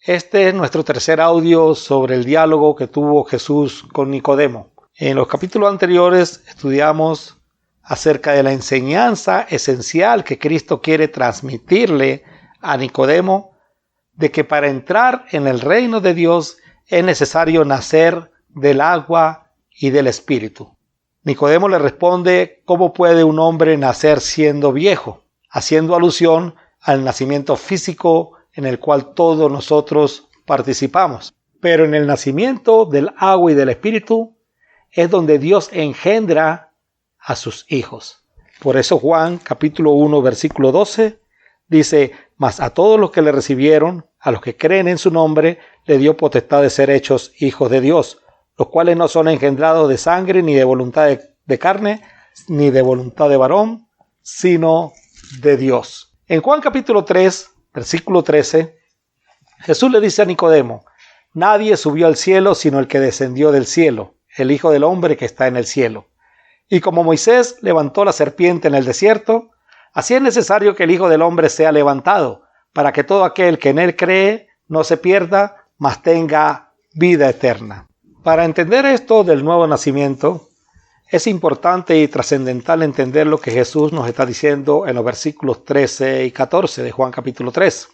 Este es nuestro tercer audio sobre el diálogo que tuvo Jesús con Nicodemo. En los capítulos anteriores estudiamos acerca de la enseñanza esencial que Cristo quiere transmitirle a Nicodemo, de que para entrar en el reino de Dios es necesario nacer del agua y del Espíritu. Nicodemo le responde: ¿cómo puede un hombre nacer siendo viejo? Haciendo alusión al nacimiento físico en el cual todos nosotros participamos. Pero en el nacimiento del agua y del Espíritu es donde Dios engendra a sus hijos. Por eso Juan capítulo 1 versículo 12 dice: mas a todos los que le recibieron, a los que creen en su nombre, le dio potestad de ser hechos hijos de Dios, los cuales no son engendrados de sangre, ni de voluntad de carne, ni de voluntad de varón, sino de Dios. En Juan capítulo 3, versículo 13, Jesús le dice a Nicodemo: nadie subió al cielo sino el que descendió del cielo, el Hijo del Hombre que está en el cielo. Y como Moisés levantó la serpiente en el desierto, así es necesario que el Hijo del Hombre sea levantado, para que todo aquel que en él cree no se pierda, mas tenga vida eterna. Para entender esto del nuevo nacimiento, es importante y trascendental entender lo que Jesús nos está diciendo en los versículos 13 y 14 de Juan capítulo 3.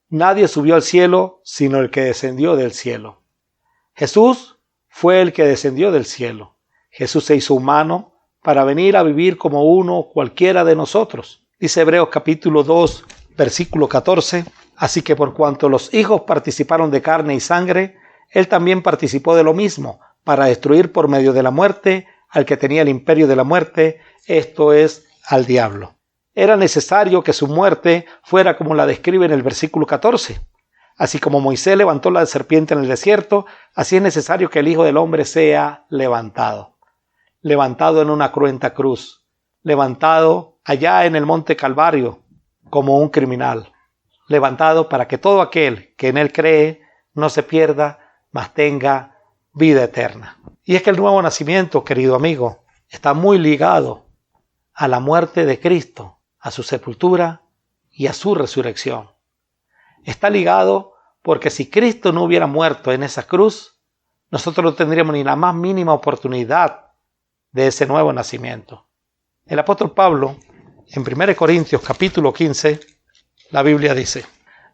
Nadie subió al cielo sino el que descendió del cielo. Jesús fue el que descendió del cielo. Jesús se hizo humano para venir a vivir como uno cualquiera de nosotros. Dice Hebreos capítulo 2, versículo 14. Así que por cuanto los hijos participaron de carne y sangre, Él también participó de lo mismo, para destruir por medio de la muerte al que tenía el imperio de la muerte, esto es, al diablo. Era necesario que su muerte fuera como la describe en el versículo 14. Así como Moisés levantó la serpiente en el desierto, así es necesario que el Hijo del Hombre sea levantado. Levantado en una cruenta cruz. Levantado allá en el monte Calvario como un criminal. Levantado para que todo aquel que en Él cree no se pierda, mas tenga vida eterna. Y es que el nuevo nacimiento, querido amigo, está muy ligado a la muerte de Cristo, a su sepultura y a su resurrección. Está ligado porque si Cristo no hubiera muerto en esa cruz, nosotros no tendríamos ni la más mínima oportunidad de ese nuevo nacimiento. El apóstol Pablo, en 1 Corintios capítulo 15, la Biblia dice: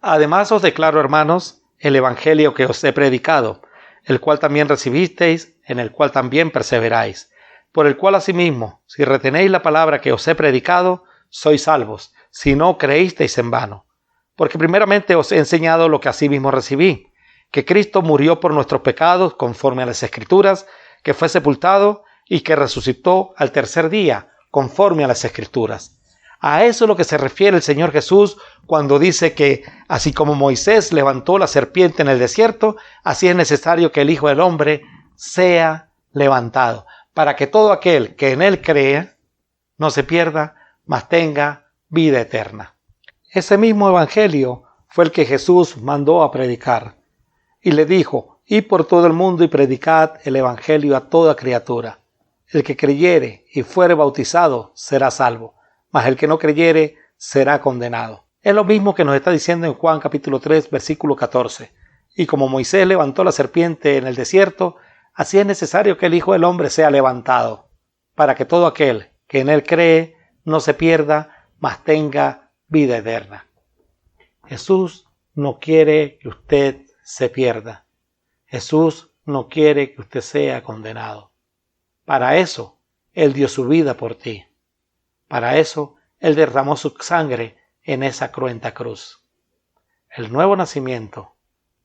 además os declaro, hermanos, el evangelio que os he predicado, el cual también recibisteis, en el cual también perseveráis, por el cual asimismo, si retenéis la palabra que os he predicado, sois salvos, si no creísteis en vano. Porque primeramente os he enseñado lo que asimismo recibí, que Cristo murió por nuestros pecados conforme a las Escrituras, que fue sepultado y que resucitó al tercer día conforme a las Escrituras. A eso es lo que se refiere el Señor Jesús cuando dice que así como Moisés levantó la serpiente en el desierto, así es necesario que el Hijo del Hombre sea levantado, para que todo aquel que en Él cree no se pierda, mas tenga vida eterna. Ese mismo evangelio fue el que Jesús mandó a predicar y le dijo: id por todo el mundo y predicad el evangelio a toda criatura. El que creyere y fuere bautizado será salvo, mas el que no creyere será condenado. Es lo mismo que nos está diciendo en Juan capítulo 3, versículo 14. Y como Moisés levantó la serpiente en el desierto, así es necesario que el Hijo del Hombre sea levantado, para que todo aquel que en Él cree no se pierda, mas tenga vida eterna. Jesús no quiere que usted se pierda. Jesús no quiere que usted sea condenado. Para eso, Él dio su vida por ti. Para eso, Él derramó su sangre en esa cruenta cruz. El nuevo nacimiento,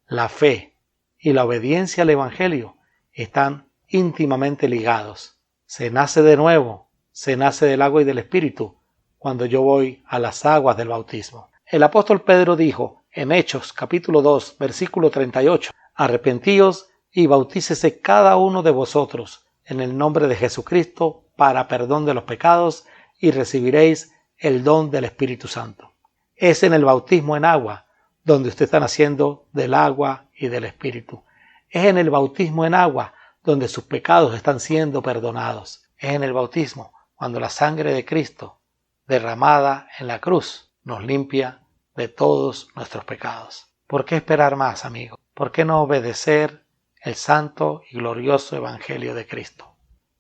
la fe y la obediencia al Evangelio están íntimamente ligados. Se nace de nuevo, se nace del agua y del Espíritu cuando yo voy a las aguas del bautismo. El apóstol Pedro dijo en Hechos capítulo 2, versículo 38, arrepentíos y bautícese cada uno de vosotros en el nombre de Jesucristo para perdón de los pecados y recibiréis el don del Espíritu Santo. Es en el bautismo en agua donde usted está naciendo del agua y del Espíritu. Es en el bautismo en agua donde sus pecados están siendo perdonados. Es en el bautismo cuando la sangre de Cristo derramada en la cruz nos limpia de todos nuestros pecados. ¿Por qué esperar más, amigo? ¿Por qué no obedecer el santo y glorioso Evangelio de Cristo?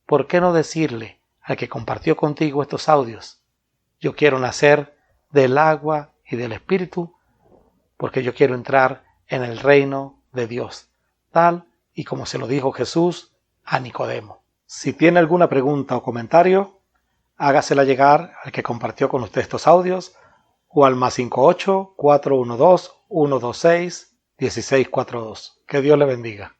¿Por qué no decirle al que compartió contigo estos audios: yo quiero nacer del agua y del Espíritu, porque yo quiero entrar en el reino de Dios, tal y como se lo dijo Jesús a Nicodemo? Si tiene alguna pregunta o comentario, hágasela llegar al que compartió con usted estos audios o al +58 412 126 1642. Que Dios le bendiga.